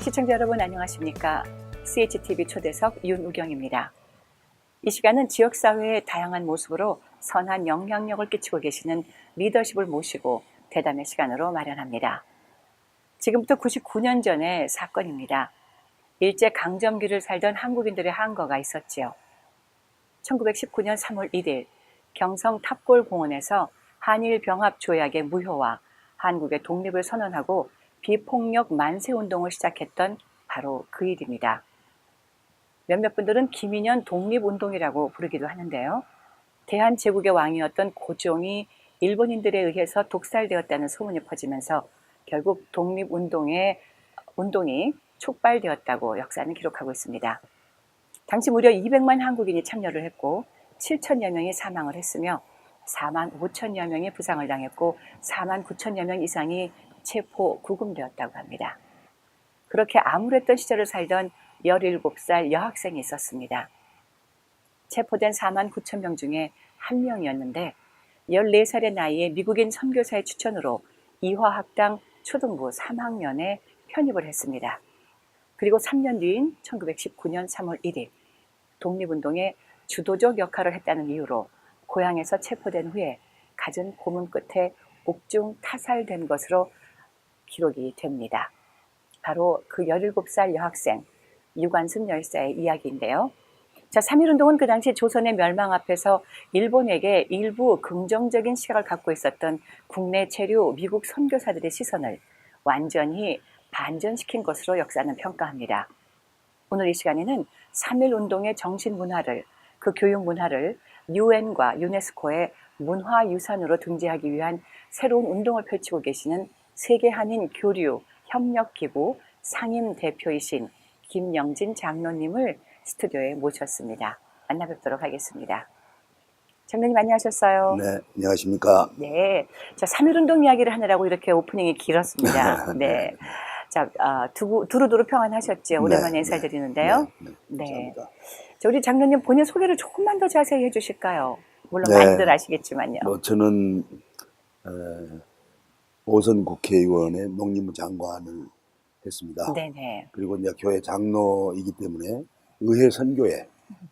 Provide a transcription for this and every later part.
시청자 여러분 안녕하십니까? CHTV 초대석 윤우경입니다. 이 시간은 지역사회의 다양한 모습으로 선한 영향력을 끼치고 계시는 리더십을 모시고 대담의 시간으로 마련합니다. 지금부터 99년 전의 사건입니다. 일제강점기를 살던 한국인들의 항거가 있었지요. 1919년 3월 1일 경성 탑골공원에서 한일병합조약의 무효와 한국의 독립을 선언하고 비폭력 만세운동을 시작했던 바로 그 일입니다. 몇몇 분들은 김인현 독립운동이라고 부르기도 하는데요. 대한제국의 왕이었던 고종이 일본인들에 의해서 독살되었다는 소문이 퍼지면서 결국 독립운동이 촉발되었다고 역사는 기록하고 있습니다. 당시 무려 200만 한국인이 참여를 했고 7천여 명이 사망을 했으며 4만 5천여 명이 부상을 당했고 4만 9천여 명 이상이 체포 구금되었다고 합니다. 그렇게 암울했던 시절을 살던 17살 여학생이 있었습니다. 체포된 4만 9천 명 중에 한 명이었는데 14살의 나이에 미국인 선교사의 추천으로 이화학당 초등부 3학년에 편입을 했습니다. 그리고 3년 뒤인 1919년 3월 1일 독립운동의 주도적 역할을 했다는 이유로 고향에서 체포된 후에 갖은 고문 끝에 옥중 타살된 것으로 기록이 됩니다. 바로 그 17살 여학생 유관순 열사의 이야기인데요. 자, 3.1운동은 그 당시 조선의 멸망 앞에서 일본에게 일부 긍정적인 시각을 갖고 있었던 국내 체류 미국 선교사들의 시선을 완전히 반전시킨 것으로 역사는 평가합니다. 오늘 이 시간에는 3.1운동의 정신 문화를, 그 교육 문화를 유엔과 유네스코의 문화유산으로 등재하기 위한 새로운 운동을 펼치고 계시는 세계한인 교류 협력기구 상임 대표이신 김영진 장로님을 스튜디오에 모셨습니다. 만나 뵙도록 하겠습니다. 장로님 안녕하셨어요? 네, 안녕하십니까? 네, 자 3.1운동 이야기를 하느라고 이렇게 오프닝이 길었습니다. 네, 자 두루두루 평안하셨죠? 오랜만에 네, 인사드리는데요. 네, 감사합니다. 자, 우리 장로님 본인 소개를 조금만 더 자세히 해주실까요? 물론 네, 많이들 아시겠지만요. 저는 오선 국회의원의 농림부 장관을 했습니다. 네네. 그리고 이제 교회 장로이기 때문에 의회 선교회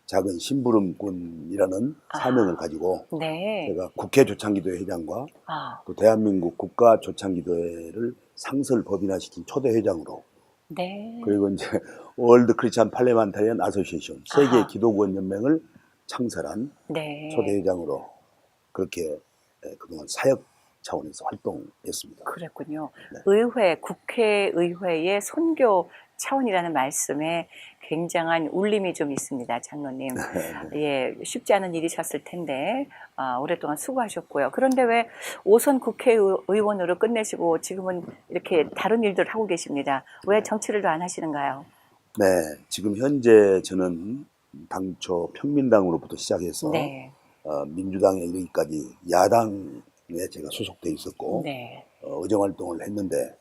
작은 심부름꾼이라는 사명을 가지고 네. 제가 국회 조창기도회 회장과 아, 또 대한민국 국가 조창기도회를 상설 법인화시킨 초대 회장으로 네. 그리고 이제 월드 크리스찬 팔레만타리안 아소시에이션 세계 아하. 기독원 연맹을 창설한 네. 초대 회장으로 그렇게 그동안 사역 차원에서 활동했습니다. 그랬군요. 네. 의회, 국회의회의 선교 차원이라는 말씀에 굉장한 울림이 좀 있습니다, 장로님. 예, 쉽지 않은 일이셨을 텐데 오랫동안 수고하셨고요. 그런데 왜 오선 국회의원으로 끝내시고 지금은 이렇게 다른 일들을 하고 계십니다. 왜 정치를 더 안 하시는가요? 네, 지금 현재 저는 당초 평민당으로부터 시작해서 네, 민주당에 이르기까지 야당에 제가 소속돼 있었고 네, 의정활동을 했는데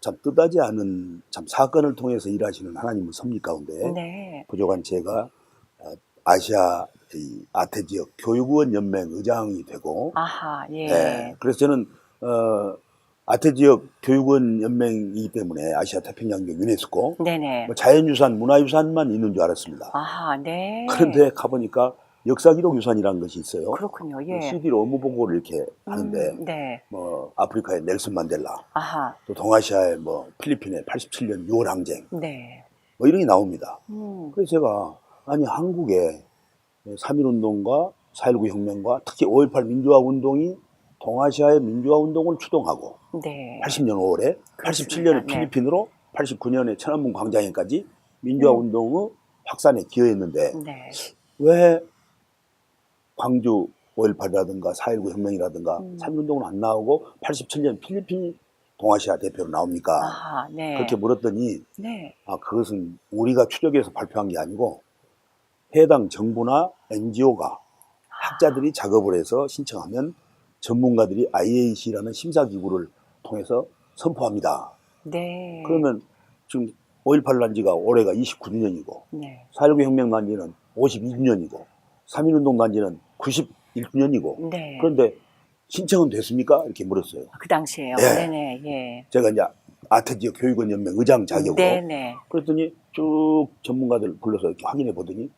참 뜻하지 않은 참 사건을 통해서 일하시는 하나님의 섭리 가운데 네. 부족한 제가 아시아 아태 지역 교육원 연맹 의장이 되고 아하, 예. 그래서 저는 아태 지역 교육원 연맹이기 때문에 아시아 태평양교 유네스코 네네. 뭐 자연유산 문화유산만 있는 줄 알았습니다. 아하, 네. 그런데 가보니까 역사기록유산이라는 것이 있어요. 그렇군요, 예. CD로 업무 보고를 이렇게 하는데 네. 뭐 아프리카의 넬슨 만델라, 아하, 또 동아시아의 뭐 필리핀의 87년 6월 항쟁 네. 뭐 이런 게 나옵니다. 음, 그래서 제가 아니 한국의 3.1운동과 4.19 혁명과 특히 5.18 민주화운동이 동아시아의 민주화운동을 추동하고 네. 80년 5월에 그렇습니다. 87년에 네. 필리핀으로 89년에 천안문 광장에까지 민주화운동의 확산에 기여했는데 네. 왜 광주 5.18이라든가 4.19 혁명이라든가 3.1운동은 안 나오고 87년 필리핀 동아시아 대표로 나옵니까? 아하, 네. 그렇게 물었더니 네. 그것은 우리가 추적해서 발표한 게 아니고 해당 정부나 NGO가 학자들이 작업을 해서 신청하면 전문가들이 IAC라는 심사기구를 통해서 선포합니다. 네. 그러면 지금 5.18 난지가 올해가 29주년이고 네. 4.19 혁명 난지는 52주년이고 3.1운동 난지는 91주년이고 네. 그런데 신청은 됐습니까? 이렇게 물었어요. 그 당시에요. 예. 네네, 예. 제가 이제 아태지역 교육원 연맹 의장 자격으로. 네네. 그랬더니 쭉 전문가들 불러서 이렇게 확인해 보더니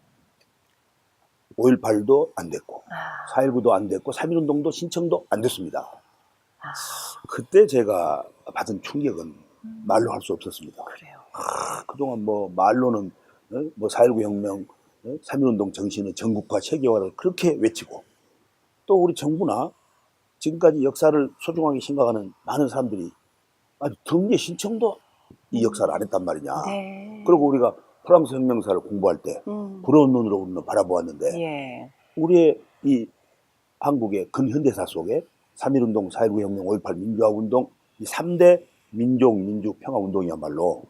5.18도 안 됐고 4.19도 안 됐고 3.1운동도 신청도 안 됐습니다. 그때 제가 받은 충격은 말로 할 수 없었습니다. 그래요. 그동안 뭐 말로는 뭐 4.19 혁명, 3.1운동 정신은 전국화, 세계화를 그렇게 외치고 또 우리 정부나 지금까지 역사를 소중하게 생각하는 많은 사람들이 아주 등재 신청도 이 역사를 안 했단 말이냐. 네. 그리고 우리가 프랑스 혁명사를 공부할 때 부러운 눈으로 우리는 바라보았는데 예. 우리의 이 한국의 근현대사 속에 3.1운동, 4.19 혁명, 5.18 민주화운동 이 3대 민족, 민주, 평화운동이야말로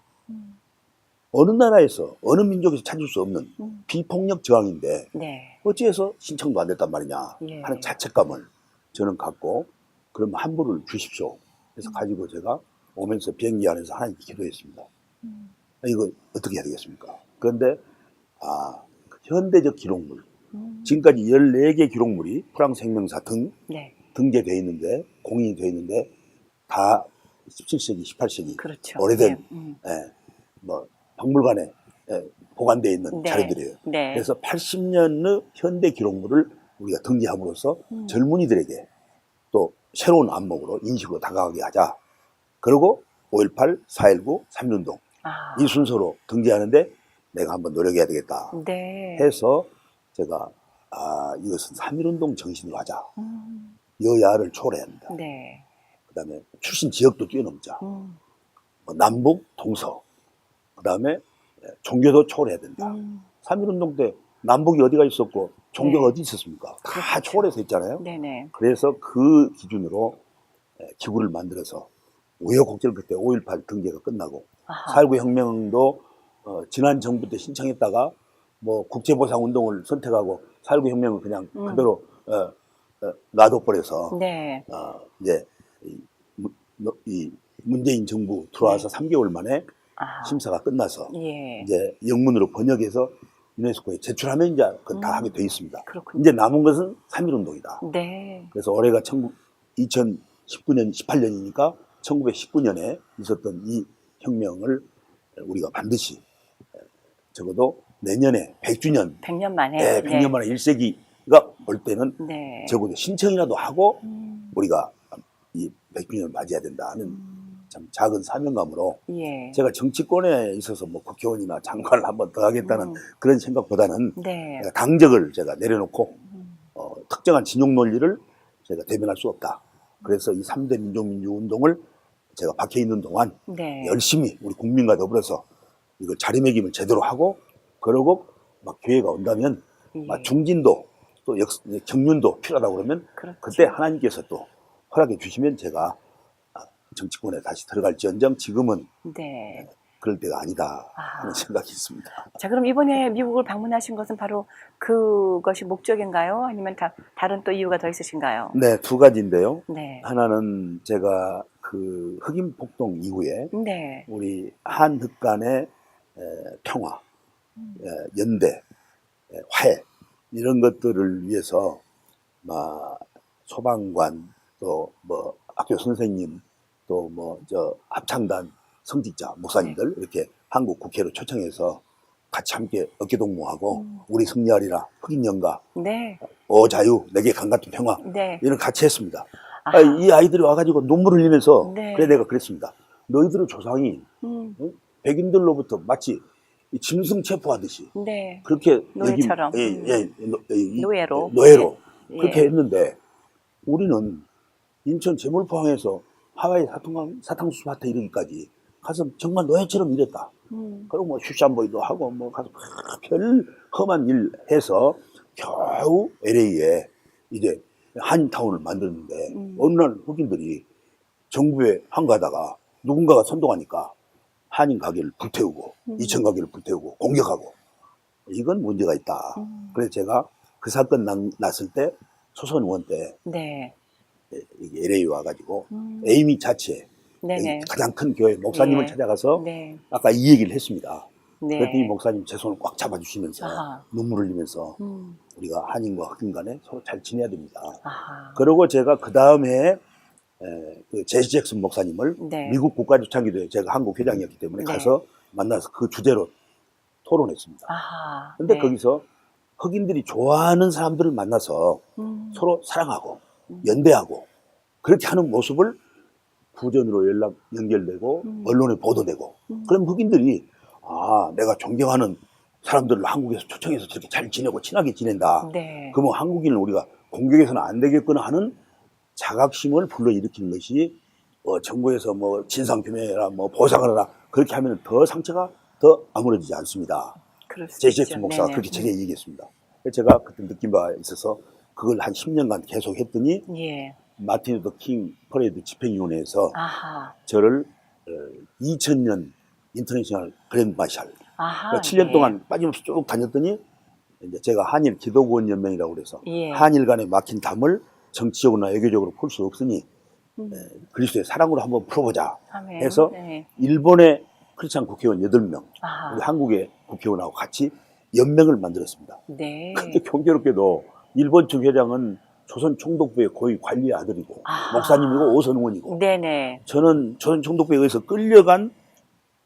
어느 나라에서 어느 민족에서 찾을 수 없는 비폭력 저항인데 네. 어찌해서 신청도 안 됐단 말이냐 예. 하는 자책감을 저는 갖고 그럼 한부를 주십시오. 그래서 가지고 제가 오면서 비행기 안에서 하나님께 기도했습니다. 이거 어떻게 해야 되겠습니까? 그런데 현대적 기록물 지금까지 14개 기록물이 프랑스 혁명사 네. 등재되어 있는데 공인이 되어 있는데 다 17세기, 18세기 그렇죠. 오래된 네. 뭐 박물관에 보관되어 있는 네. 자료들이에요. 네. 그래서 80년의 현대 기록물을 우리가 등재함으로써 젊은이들에게 또 새로운 안목으로 인식으로 다가가게 하자. 그리고 5.18, 4.19, 3.1운동 이 순서로 등재하는데 내가 한번 노력해야 되겠다 네. 해서 제가 이것은 3.1운동 정신으로 하자. 여야를 초래합니다. 네. 그 다음에 출신 지역도 뛰어넘자. 뭐 남북, 동서. 그 다음에 종교도 초래해야 된다. 3.1운동 때 남북이 어디가 있었고 종교가 네. 어디 있었습니까? 다 그렇죠. 초월해서 했잖아요. 네네. 그래서 그 기준으로 기구를 만들어서 우여곡절 그때 5.18 등재가 끝나고 4.19 혁명도 지난 정부 때 신청했다가 뭐 국제보상운동을 선택하고 4.19 혁명을 그냥 그대로 놔둬버려서 네. 이제 이 문재인 정부 들어와서 3개월 만에 심사가 끝나서 예. 이제 영문으로 번역해서 유네스코에 제출하면 이제 그건 다 하게 돼 있습니다. 그렇군요. 이제 남은 것은 3.1운동이다. 네. 그래서 올해가 2019년, 18년이니까 1919년에 있었던 이 혁명을 우리가 반드시 적어도 내년에 100주년, 100년 만에. 100년 만에 1세기가 올 때는 네. 적어도 신청이라도 하고 우리가 이 100주년을 맞이해야 된다 하는 참 작은 사명감으로 예. 제가 정치권에 있어서 뭐 국회의원이나 장관을 한번 더 하겠다는 그런 생각보다는 네. 당적을 제가 내려놓고 특정한 진영 논리를 제가 대변할 수 없다. 그래서 이 3대 민족민주운동을 제가 박혀 있는 동안 네. 열심히 우리 국민과 더불어서 이걸 자리매김을 제대로 하고 그러고 막 기회가 온다면 막 중진도 또 경륜도 필요하다고 그러면 그렇죠. 그때 하나님께서 또 허락해 주시면 제가 정치권에 다시 들어갈지언정 지금은 네. 그럴 때가 아니다 하는 생각이 있습니다. 자, 그럼 이번에 미국을 방문하신 것은 바로 그것이 목적인가요? 아니면 다른 또 이유가 더 있으신가요? 네, 두 가지인데요. 네. 하나는 제가 그 흑인 폭동 이후에 네. 우리 한흑 간의 평화, 연대, 화해 이런 것들을 위해서 소방관 또 뭐 학교 선생님 또 뭐 합창단 성직자 목사님들 이렇게 한국 국회로 초청해서 같이 함께 어깨동무하고 우리 승리하리라 흑인 연가 네. 자유 내게 강 같은 평화 네. 이런 같이 했습니다. 이 아이들이 와가지고 눈물을 흘리면서 네. 그래 내가 그랬습니다. 너희들의 조상이 백인들로부터 마치 짐승 체포하듯이 네. 그렇게 노예처럼. 노예로. 그렇게 예. 했는데 우리는 인천 제물포항에서 하와이 사탕수수 밭에 이르기까지 가서 정말 노예처럼 일했다. 그리고 뭐 슈샴보이도 하고 뭐 가서 별 험한 일 해서 겨우 LA에 이제 한인타운을 만들었는데 어느 날 흑인들이 정부에 항거하다가 누군가가 선동하니까 한인 가게를 불태우고 2천 가게를 불태우고 공격하고 이건 문제가 있다. 그래서 제가 그 사건 났을 때 소선 의원 때 네. LA 와가지고 에이미 자체 네네. 가장 큰 교회 목사님을 예. 찾아가서 네. 아까 이 얘기를 했습니다. 네. 그랬더니 목사님 제 손을 꽉 잡아주시면서 눈물을 흘리면서 우리가 한인과 흑인 간에 서로 잘 지내야 됩니다. 아하. 그리고 제가 그 다음에 그 제시 잭슨 목사님을 네. 미국 국가주창기도에 제가 한국 회장이었기 때문에 네. 가서 만나서 그 주제로 토론했습니다. 아하. 근데 네. 거기서 흑인들이 좋아하는 사람들을 만나서 서로 사랑하고 연대하고 그렇게 하는 모습을 구전으로 연결되고 언론에 보도되고 그럼 흑인들이 아 내가 존경하는 사람들을 한국에서 초청해서 저렇게 잘 지내고 친하게 지낸다. 네. 그러면 한국인을 우리가 공격해서는 안 되겠구나 하는 자각심을 불러일으키는 것이 정부에서 뭐 진상규명해라 뭐 보상을 하라 그렇게 하면 더 상처가 더 아물어지지 않습니다. 그럴 수 제시 있죠. 잭슨 목사가 네네. 그렇게 제게 얘기했습니다. 제가 그때 느낀 바에 있어서 그걸 한 10년간 계속 했더니 예. 마틴 루터 킹 퍼레이드 집행위원회에서 아하. 저를 2000년 인터내셔널 그랜드 마샬 아하. 그러니까 7년 예. 동안 빠짐없이 쭉 다녔더니 이제 제가 한일 기도구원 연맹이라고 그래서 예. 한일 간에 막힌 담을 정치적으로나 외교적으로 풀 수 없으니 그리스도의 사랑으로 한번 풀어보자 아멘. 해서 네. 일본의 크리스찬 국회의원 8명 아하. 우리 한국의 국회의원하고 같이 연맹을 만들었습니다. 네. 근데 경제롭게도 일본 측 회장은 조선 총독부의 고위 관리의 아들이고 아하. 목사님이고 오선 의원이고 네네. 저는 조선 총독부에 의해서 끌려간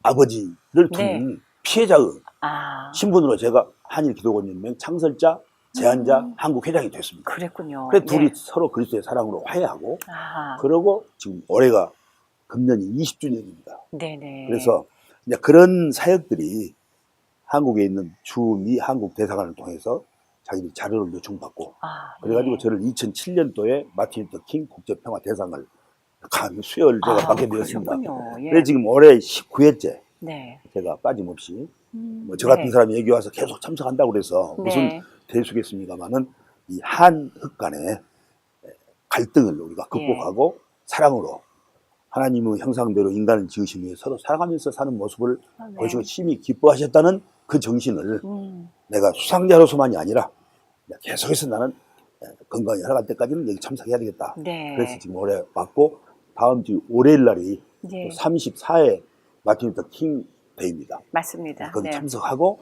아버지를 둔 네. 피해자의 아. 신분으로 제가 한일 기도원 연맹 창설자, 제안자, 한국 회장이 됐습니다. 그랬군요. 그래서 둘이 네. 서로 그리스도의 사랑으로 화해하고 아하. 그러고 지금 올해가 금년이 20주년입니다. 네네. 그래서 이제 그런 사역들이 한국에 있는 주미 한국 대사관을 통해서 자기들이 자료를 요청받고 아, 그래가지고 네. 저를 2007년도에 마틴 루터 킹 국제평화 대상을 간 수여를 제가 받게 되었습니다. 그러셨군요. 예. 그래서 지금 올해 19회째 네. 제가 빠짐없이 뭐 저 같은 네. 사람이 여기 와서 계속 참석한다고 그래서 무슨 네. 대수겠습니까마는 이 한흑 간의 갈등을 우리가 극복하고 사랑으로 하나님의 형상대로 인간을 지으신 후에 서로 사랑하면서 사는 모습을 아멘. 보시고 심히 기뻐하셨다는 그 정신을 음. 내가 수상자로서만이 아니라 계속해서 나는 건강히 살아갈 때까지는 여기 참석해야 되겠다. 네. 그래서 지금 올해 왔고 다음 주 월요일 날이 네. 34회 마틴 루터 킹 데이입니다. 맞습니다. 거기 네. 참석하고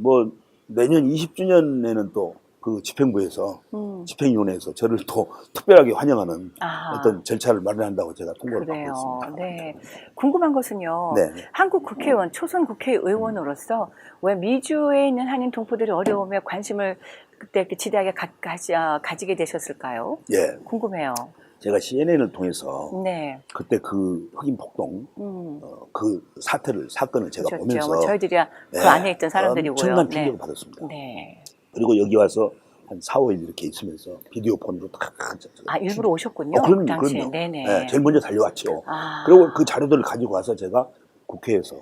뭐 내년 20주년에는 또 그 집행부에서 집행위원회에서 저를 또 특별하게 환영하는 아하. 어떤 절차를 마련한다고 제가 통보를 받고 그래요. 있습니다. 네. 궁금한 것은요. 네. 한국 국회의원, 초선 국회의원으로서 왜 미주에 있는 한인 동포들의 어려움에 관심을 그때 이렇게 지대하게 가지게 되셨을까요? 예, 궁금해요. 제가 CNN을 통해서 네. 그때 그 흑인 폭동 그 사건을 제가 그렇죠. 보면서 뭐 저희들이야 그 네, 안에 있던 사람들이고요. 엄청난 네. 충격을 받았습니다. 네. 그리고 여기 와서 한 4, 5일 이렇게 있으면서 비디오 폰으로 딱 아, 일부러 오셨군요. 그럼요, 그 당시에. 그럼요. 네네. 네, 제일 먼저 달려왔죠. 아. 그리고 그 자료들을 가지고 와서 제가 국회에서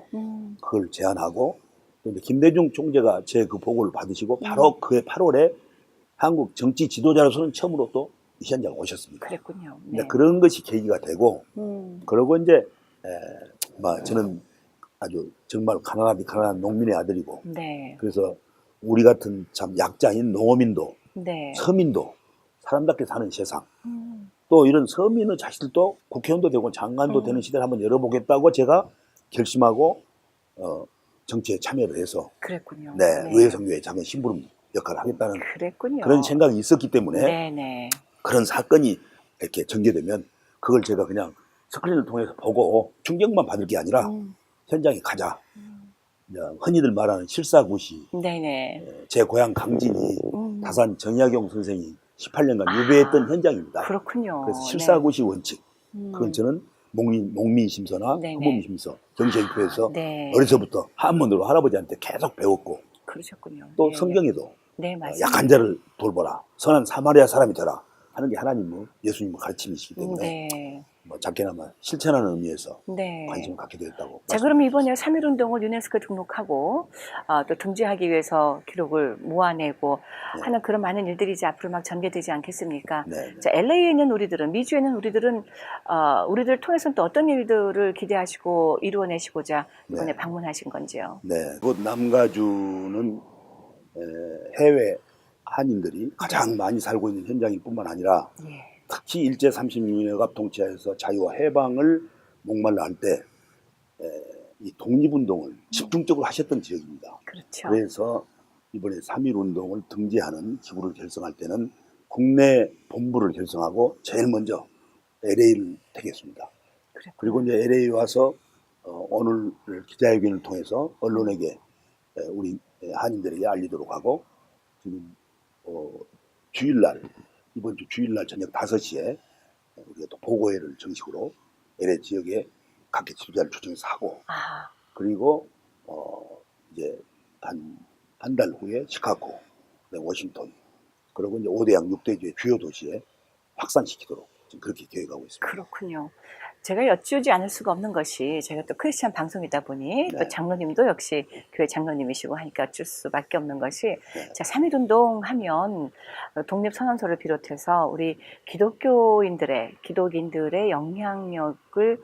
그걸 제안하고 또 이제 김대중 총재가 제 그 보고를 받으시고 바로 그해 8월에 한국 정치 지도자로서는 처음으로 또 이 현장에 오셨습니다. 그랬군요. 근데 네. 그런 것이 계기가 되고 그러고 이제 저는 아주 정말 가난한 농민의 아들이고 네. 그래서 우리 같은 참 약자인 농어민도 네. 서민도 사람답게 사는 세상 또 이런 서민의 자식들도 국회의원도 되고 장관도 되는 시대를 한번 열어보겠다고 제가 결심하고 정치에 참여를 해서 그랬군요. 네, 네. 의회선거의 작은 심부름 역할을 하겠다는 그랬군요. 그런 생각이 있었기 때문에 네네. 그런 사건이 이렇게 전개되면 그걸 제가 그냥 스크린을 통해서 보고 충격만 받을 게 아니라 현장에 가자. 흔히들 말하는 실사구시 네네. 제 고향 강진이 다산 정약용 선생이 18년간 유배했던 현장입니다. 그렇군요. 그래서 실사구시 원칙 그건 저는 농민심서나 네네. 후보민심서 경제일표에서 네. 어려서부터 한문으로 할아버지한테 계속 배웠고 그러셨군요. 또 네, 성경에도 네, 맞습니다. 약한 자를 돌보라 선한 사마리아 사람이 되라 하는 게 하나님의 예수님의 가르침이시기 때문에 네. 뭐 작게나마 실천하는 의미에서 네. 관심을 갖게 되었다고. 자, 그럼 이번에 3.1운동을 유네스코 등록하고 또 등재하기 위해서 기록을 모아내고 하는 그런 많은 일들이 이제 앞으로 막 전개되지 않겠습니까? 네. 자, LA에 있는 우리들은, 미주에 있는 우리들은 우리들을 통해서는 또 어떤 일들을 기대하시고 이루어내시고자 이번에 방문하신 건지요? 네. 곧 남가주는 해외 한인들이 가장 많이 살고 있는 현장일 뿐만 아니라 예. 특히 일제 36년갑 통치하에서 자유와 해방을 목말라 할 때 이 독립운동을 집중적으로 하셨던 지역입니다. 그렇죠. 그래서 이번에 3.1운동을 등재하는 기구를 결성할 때는 국내 본부를 결성하고 제일 먼저 LA를 택했습니다. 그리고 이제 LA 와서 오늘 기자회견을 통해서 언론에게 우리 한인들에게 알리도록 하고 지금 주일날 이번 주 주일날 저녁 5시에 우리가 또 보고회를 정식으로 LA 지역에 각계 지도자를 초청해서 하고 그리고 이제 한 달 후에 시카고, 워싱턴 그리고 이제 5대양 6대주의 주요 도시에 확산시키도록 지금 그렇게 계획하고 있습니다. 그렇군요. 제가 여쭈지 않을 수가 없는 것이 제가 또 크리스찬 방송이다 보니 또 장로님도 역시 교회 장로님이시고 하니까 어쩔 수밖에 없는 것이 자, 3.1운동 하면 독립선언서를 비롯해서 우리 기독인들의 영향력을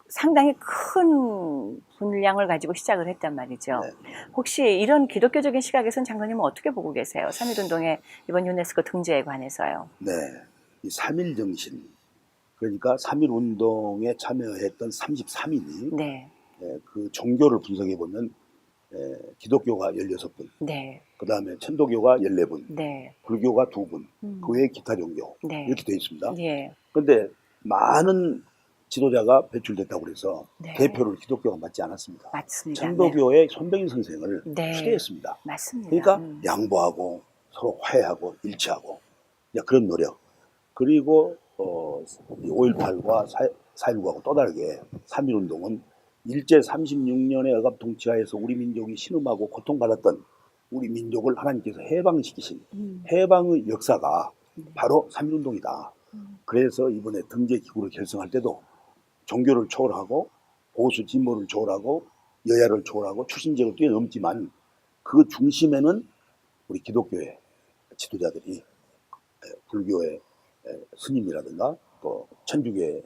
상당히 큰 분량을 가지고 시작을 했단 말이죠. 혹시 이런 기독교적인 시각에서는 장로님은 어떻게 보고 계세요? 3.1운동의 이번 유네스코 등재에 관해서요. 네, 이 3.1 정신 그러니까 3.1운동에 참여했던 33인이 그 종교를 분석해 보면 기독교가 16분, 그 다음에 천도교가 14분, 불교가 2분, 그 외에 기타 종교 이렇게 되어 있습니다. 그런데 많은 지도자가 배출됐다고 해서 대표를 기독교가 맡지 않았습니다. 맞습니다. 천도교의 손병희 선생을 추대했습니다. 맞습니다. 그러니까 양보하고 서로 화해하고 일치하고 그런 노력. 그리고 5.18과 4.19하고 또 다르게 3.1운동은 일제 36년의 억압 통치하에서 우리 민족이 신음하고 고통받았던 우리 민족을 하나님께서 해방시키신 해방의 역사가 바로 3.1운동이다. 그래서 이번에 등재기구를 결성할 때도 종교를 초월하고 보수 진보를 초월하고 여야를 초월하고 추신력을 뛰어넘지만 그 중심에는 우리 기독교의 지도자들이 불교의 스님이라든가 또 천주교의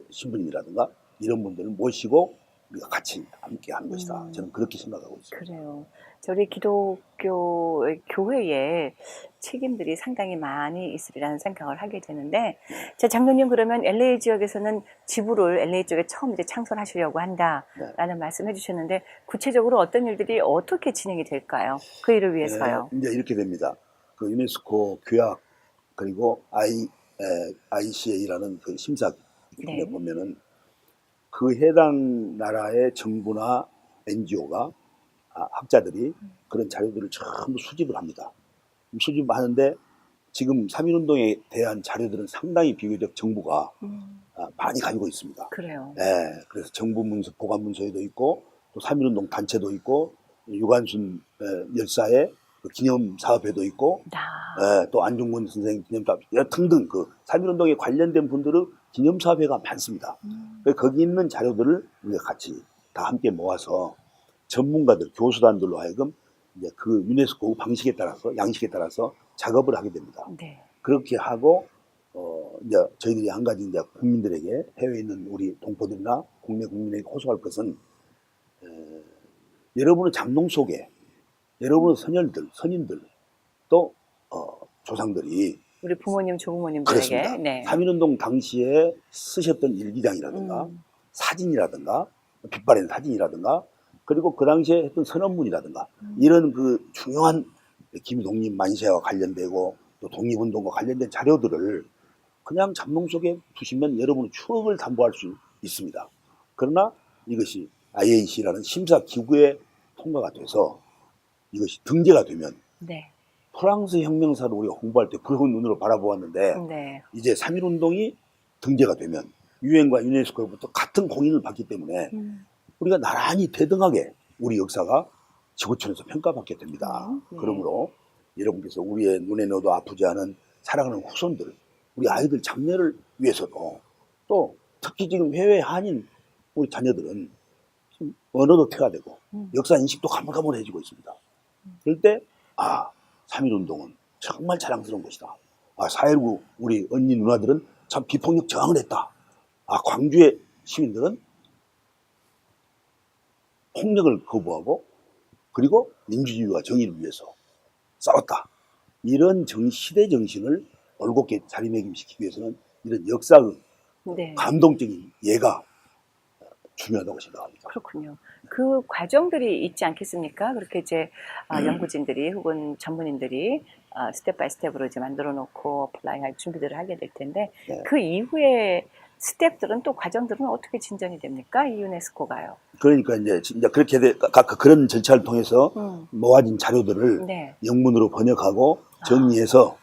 신부님이라든가 이런 분들을 모시고 우리가 같이 함께 하는 것이다. 저는 그렇게 생각하고 있습니다. 그래요. 우리 기독교 교회에 책임들이 상당히 많이 있으리라는 생각을 하게 되는데, 자, 장로님 그러면 LA 지역에서는 지부를 LA 쪽에 처음 이제 창설하시려고 한다라는 말씀해 주셨는데, 구체적으로 어떤 일들이 어떻게 진행이 될까요? 그 일을 위해서요. 이제 이렇게 됩니다. 그 유네스코 규약 그리고 ICA라는 그 심사 기준에 보면은 그 해당 나라의 정부나 NGO가 학자들이 그런 자료들을 전부 수집을 합니다. 수집하는데 지금 3.1운동에 대한 자료들은 상당히 비교적 정부가 많이 가지고 있습니다. 그래요. 그래서 정부 문서, 보관 문서에도 있고 또 3.1운동 단체도 있고 유관순 열사의 그 기념사업회도 있고 또 안중근 선생 기념사업 등등 그 3.1운동에 관련된 분들의 기념사업회가 많습니다. 거기 있는 자료들을 우리가 같이 다 함께 모아서 전문가들, 교수단들로 하여금 이제 그 유네스코 방식에 따라서 양식에 따라서 작업을 하게 됩니다. 그렇게 하고 이제 저희들이 한 가지 이제 국민들에게 해외에 있는 우리 동포들이나 국내 국민에게 호소할 것은 여러분의 장롱 속에 여러분의 선임들 또 조상들이 우리 부모님, 조부모님들에게 그렇습니다. 3.1운동 당시에 쓰셨던 일기장이라든가 사진이라든가 빛바랜 사진이라든가 그리고 그 당시에 했던 선언문이라든가 이런 그 중요한 김동림 만세와 관련되고 또 독립운동과 관련된 자료들을 그냥 잠룡 속에 두시면 여러분의 추억을 담보할 수 있습니다. 그러나 이것이 IAC라는 심사기구에 통과가 돼서 이것이 등재가 되면 프랑스 혁명사를 우리가 공부할 때 부러운 눈으로 바라보았는데 이제 3.1운동이 등재가 되면 유엔과 유네스코로부터 같은 공인을 받기 때문에 우리가 나란히 대등하게 우리 역사가 지구촌에서 평가받게 됩니다. 그러므로 여러분께서 우리의 눈에 넣어도 아프지 않은 사랑하는 후손들, 우리 아이들 장래를 위해서도 또 특히 지금 해외 한인 우리 자녀들은 지금 언어도 퇴화되고 역사 인식도 가물가물해지고 있습니다. 그럴 때 3.1운동은 정말 자랑스러운 것이다. 4.19 우리 언니 누나들은 참 비폭력 저항을 했다. 광주의 시민들은 폭력을 거부하고 그리고 민주주의와 정의를 위해서 싸웠다. 이런 시대 정신을 올곧게 자리매김시키기 위해서는 이런 역사의 감동적인 예가 중요하다고 생각합니다. 그렇군요. 그 과정들이 있지 않겠습니까? 그렇게 이제 연구진들이 혹은 전문인들이 스텝 바이 스텝으로 이제 만들어 놓고 어플라이할 준비들을 하게 될 텐데 네. 그 이후에 스텝들은 또 과정들은 어떻게 진전이 됩니까? 이 유네스코가요. 그러니까 이제 진짜 그렇게 각각 그런 절차를 통해서 모아진 자료들을 네. 영문으로 번역하고 정리해서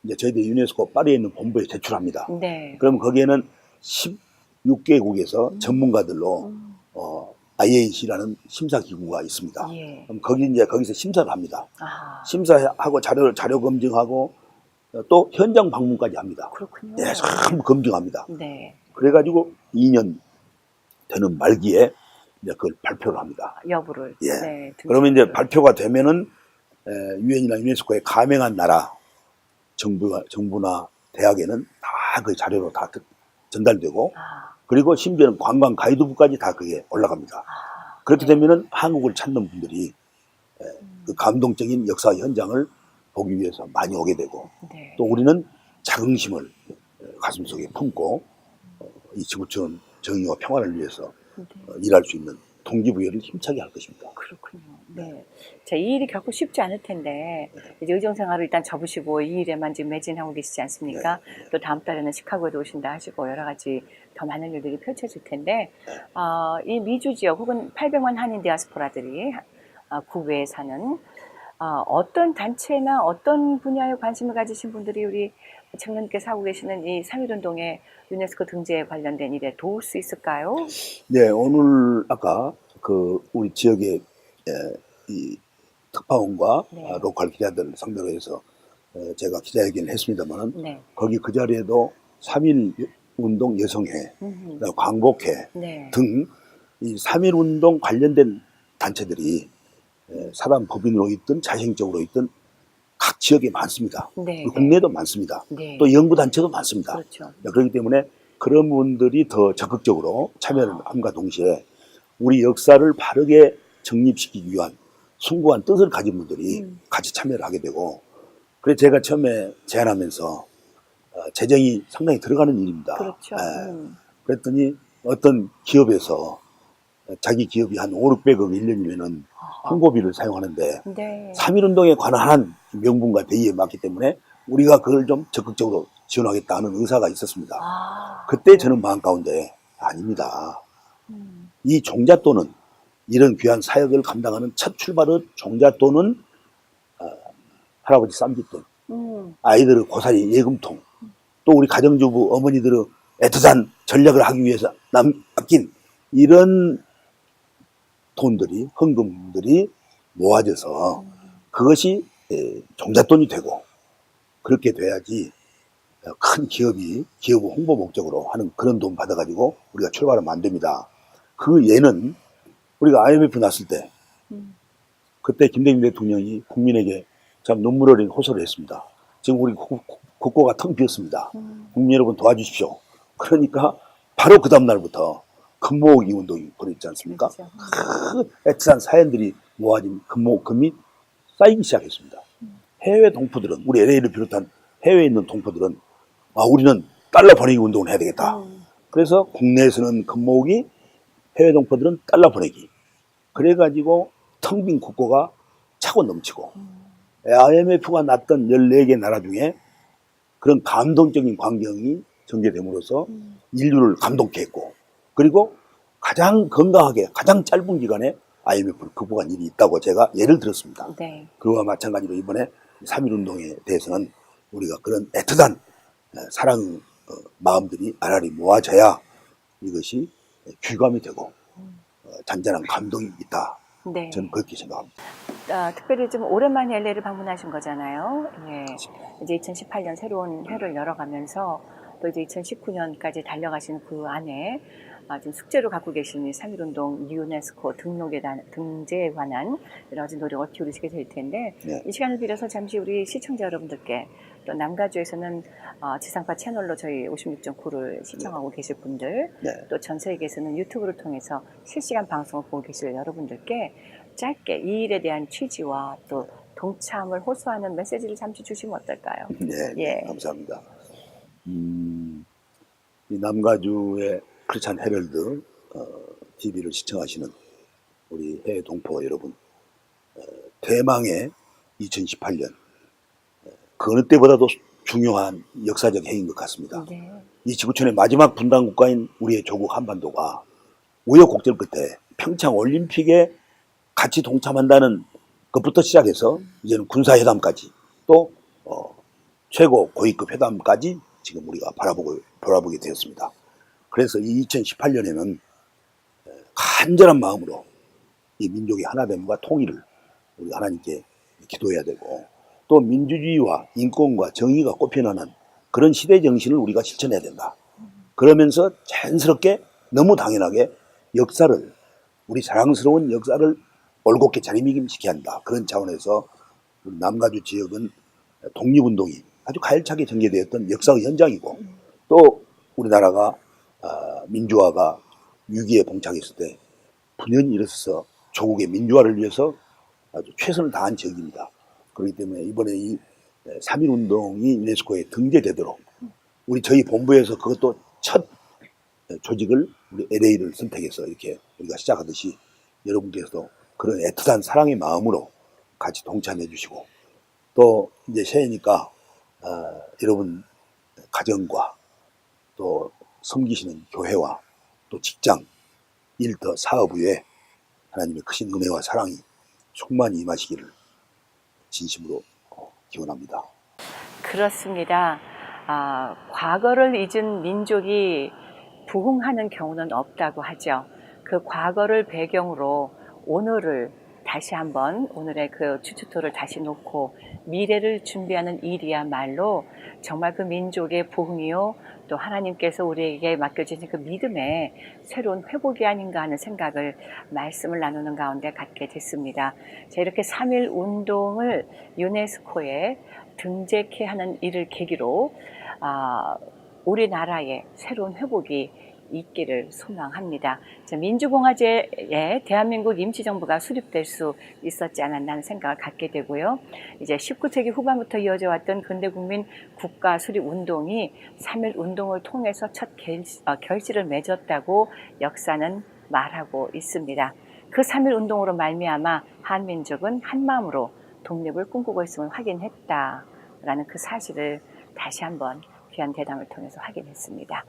이제 저희들 유네스코 파리에 있는 본부에 제출합니다. 네. 그럼 거기에는 16개국에서 전문가들로 IAC라는 심사기구가 있습니다. 예. 그럼 거기서 심사를 합니다. 아, 심사하고 자료 검증하고 또 현장 방문까지 합니다. 그렇군요. 네, 전부 검증합니다. 네. 그래가지고 2년 되는 말기에 이제 그걸 발표를 합니다. 여부를. 예. 네, 그러면 이제 발표가 되면은 유엔이나 유네스코에 가맹한 나라 정부나 대학에는 다 그 자료로 다 전달되고 그리고 심지어는 관광 가이드북까지 다 그게 올라갑니다. 그렇게 되면은 한국을 찾는 분들이 그 감동적인 역사 현장을 보기 위해서 많이 오게 되고 네. 또 우리는 자긍심을 가슴속에 품고 이 지구촌 정의와 평화를 위해서 일할 수 있는 동기부여를 힘차게 할 것입니다. 그렇군요. 네. 자, 이 일이 결코 쉽지 않을 텐데, 이제 의정 생활을 일단 접으시고 이 일에만 지금 매진하고 계시지 않습니까? 또 다음 달에는 시카고에도 오신다 하시고 여러 가지 더 많은 일들이 펼쳐질 텐데, 이 미주 지역 혹은 800만 한인 디아스포라들이 국외에 사는 어떤 단체나 어떤 분야에 관심을 가지신 분들이 우리 청년께서 하고 계시는 이 3.1운동의 유네스코 등재에 관련된 일에 도울 수 있을까요? 네, 오늘 아까 그 우리 지역의 이 특파원과 네. 로컬 기자들 상대로 해서 제가 기자회견을 했습니다만 네. 거기 그 자리에도 3.1 운동 여성회, 광복회 네. 등 이 3.1 운동 관련된 단체들이 사단 법인으로 있든 자생적으로 있든 각 지역에 많습니다. 네, 국내에도 많습니다. 네. 또 연구단체도 많습니다. 그렇죠. 그렇기 때문에 그런 분들이 더 적극적으로 참여를 함과 동시에 우리 역사를 바르게 정립시키기 위한 숭고한 뜻을 가진 분들이 같이 참여를 하게 되고 그래서 제가 처음에 제안하면서 재정이 상당히 들어가는 일입니다. 그렇죠. 그랬더니 어떤 기업에서 자기 기업이 한 5, 600억 1년이면은 홍보비를 사용하는데 네. 3.1운동에 관한 명분과 대의에 맞기 때문에 우리가 그걸 좀 적극적으로 지원하겠다는 의사가 있었습니다. 그때 저는 마음 가운데 아닙니다. 이 종잣돈은 이런 귀한 사역을 감당하는 첫 출발의 종잣돈은 할아버지 쌈짓돈, 아이들의 고사리 예금통, 또 우리 가정주부 어머니들의 애틋한 전략을 하기 위해서 아낀 이런 돈들이 헌금들이 모아져서 그것이 종잣돈이 되고 그렇게 돼야지 큰 기업이 기업 홍보 목적으로 하는 그런 돈 받아가지고 우리가 출발하면 안 됩니다. 그 예는 우리가 IMF 났을 때 그때 김대중 대통령이 국민에게 참 눈물 어린 호소를 했습니다. 지금 우리 국고가 텅 비었습니다. 국민 여러분 도와주십시오. 그러니까 바로 그 다음 날부터 금모으기 운동이 벌어졌지 않습니까? 그렇죠. 그 애틋한 사연들이 모아진 금이 쌓이기 시작했습니다. 해외 동포들은 우리 LA를 비롯한 해외에 있는 동포들은 우리는 달러 보내기 운동을 해야 되겠다. 그래서 국내에서는 금 모으기, 해외 동포들은 달러 보내기. 그래가지고 텅 빈 국고가 차고 넘치고 IMF가 났던 14개 나라 중에 그런 감동적인 광경이 전개됨으로써 인류를 감동케 했고 그리고 가장 건강하게 가장 짧은 기간에 IMF를 극복한 일이 있다고 제가 예를 들었습니다. 네. 그와 마찬가지로 이번에 3.1운동에 대해서는 우리가 그런 애틋한 사랑 마음들이 나란히 모아져야 이것이 귀감이 되고 잔잔한 감동이 있다. 네. 저는 그렇게 생각합니다. 특별히 좀 오랜만에 LA를 방문하신 거잖아요. 예. 이제 2018년 새로운 해를 열어가면서 또 이제 2019년까지 달려가신 그 안에 지금 숙제로 갖고 계신 3.1운동 유네스코 등재에 관한 여러 가지 노력을 기울이시게 될 텐데 네. 이 시간을 빌어서 잠시 우리 시청자 여러분들께 또 남가주에서는 지상파 채널로 저희 56.9를 시청하고 계실 분들 네. 또 전 세계에서는 유튜브를 통해서 실시간 방송을 보고 계실 여러분들께 짧게 이 일에 대한 취지와 또 동참을 호소하는 메시지를 잠시 주시면 어떨까요? 네, 예. 감사합니다. 이 남가주의 크리스찬 헤럴드 TV를 시청하시는 우리 해외 동포 여러분, 대망의 2018년, 그 어느 때보다도 중요한 역사적 해인 것 같습니다. 네. 이 지구촌의 마지막 분단 국가인 우리의 조국 한반도가 우여곡절 끝에 평창 올림픽에 같이 동참한다는 것부터 시작해서 이제는 군사회담까지 또 최고 고위급 회담까지 지금 우리가 바라보게 되었습니다. 그래서 이 2018년에는 간절한 마음으로 이 민족의 하나됨과 통일을 우리 하나님께 기도해야 되고, 또 민주주의와 인권과 정의가 꽃피어나는 그런 시대 정신을 우리가 실천해야 된다. 그러면서 자연스럽게 너무 당연하게 역사를, 우리 자랑스러운 역사를 올곧게 자리매김시켜야 한다. 그런 차원에서 우리 남가주 지역은 독립운동이 아주 가열차게 전개되었던 역사의 현장이고, 또 우리나라가 민주화가 위기에 봉착했을 때 분연히 일어서서 조국의 민주화를 위해서 아주 최선을 다한 지역입니다. 그렇기 때문에 이번에 이 3.1운동이 유네스코에 등재되도록 저희 본부에서 그것도 첫 조직을 우리 LA를 선택해서 이렇게 우리가 시작하듯이 여러분께서도 그런 애틋한 사랑의 마음으로 같이 동참해 주시고, 또 이제 새해니까 여러분 가정과 또 섬기시는 교회와 또 직장, 일터, 사업 위에 하나님의 크신 은혜와 사랑이 충만히 임하시기를 진심으로 기원합니다. 그렇습니다. 과거를 잊은 민족이 부흥하는 경우는 없다고 하죠. 그 과거를 배경으로 오늘을 다시 한번, 오늘의 그 추추토를 다시 놓고 미래를 준비하는 일이야말로 정말 그 민족의 부흥이요, 또 하나님께서 우리에게 맡겨주신 그 믿음의 새로운 회복이 아닌가 하는 생각을, 말씀을 나누는 가운데 갖게 됐습니다. 자, 이렇게 3.1 운동을 유네스코에 등재케 하는 일을 계기로 우리나라의 새로운 회복이 있기를 소망합니다. 민주공화제에 대한민국 임시정부가 수립될 수 있었지 않았나 하는 생각을 갖게 되고요. 이제 19세기 후반부터 이어져 왔던 근대국민 국가 수립 운동이 3.1 운동을 통해서 첫 결실을 맺었다고 역사는 말하고 있습니다. 그 3.1 운동으로 말미암아 한민족은 한마음으로 독립을 꿈꾸고 있음을 확인했다라는 그 사실을 다시 한번 귀한 대담을 통해서 확인했습니다.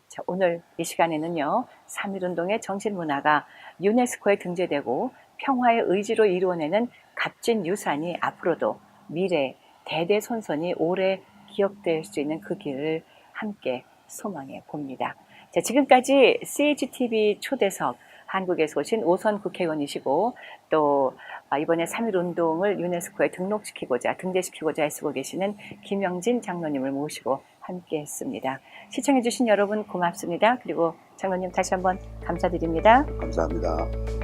자, 오늘 이 시간에는요, 3.1 운동의 정신문화가 유네스코에 등재되고 평화의 의지로 이루어내는 값진 유산이 앞으로도 미래 대대손손이 오래 기억될 수 있는 그 길을 함께 소망해 봅니다. 자, 지금까지 CHTV 초대석, 한국에서 오신 오선 국회의원이시고, 또 이번에 3.1 운동을 유네스코에 등재시키고자 애쓰고 계시는 김영진 장로님을 모시고 함께 했습니다. 시청해주신 여러분 고맙습니다. 그리고 장로님 다시 한번 감사드립니다. 감사합니다.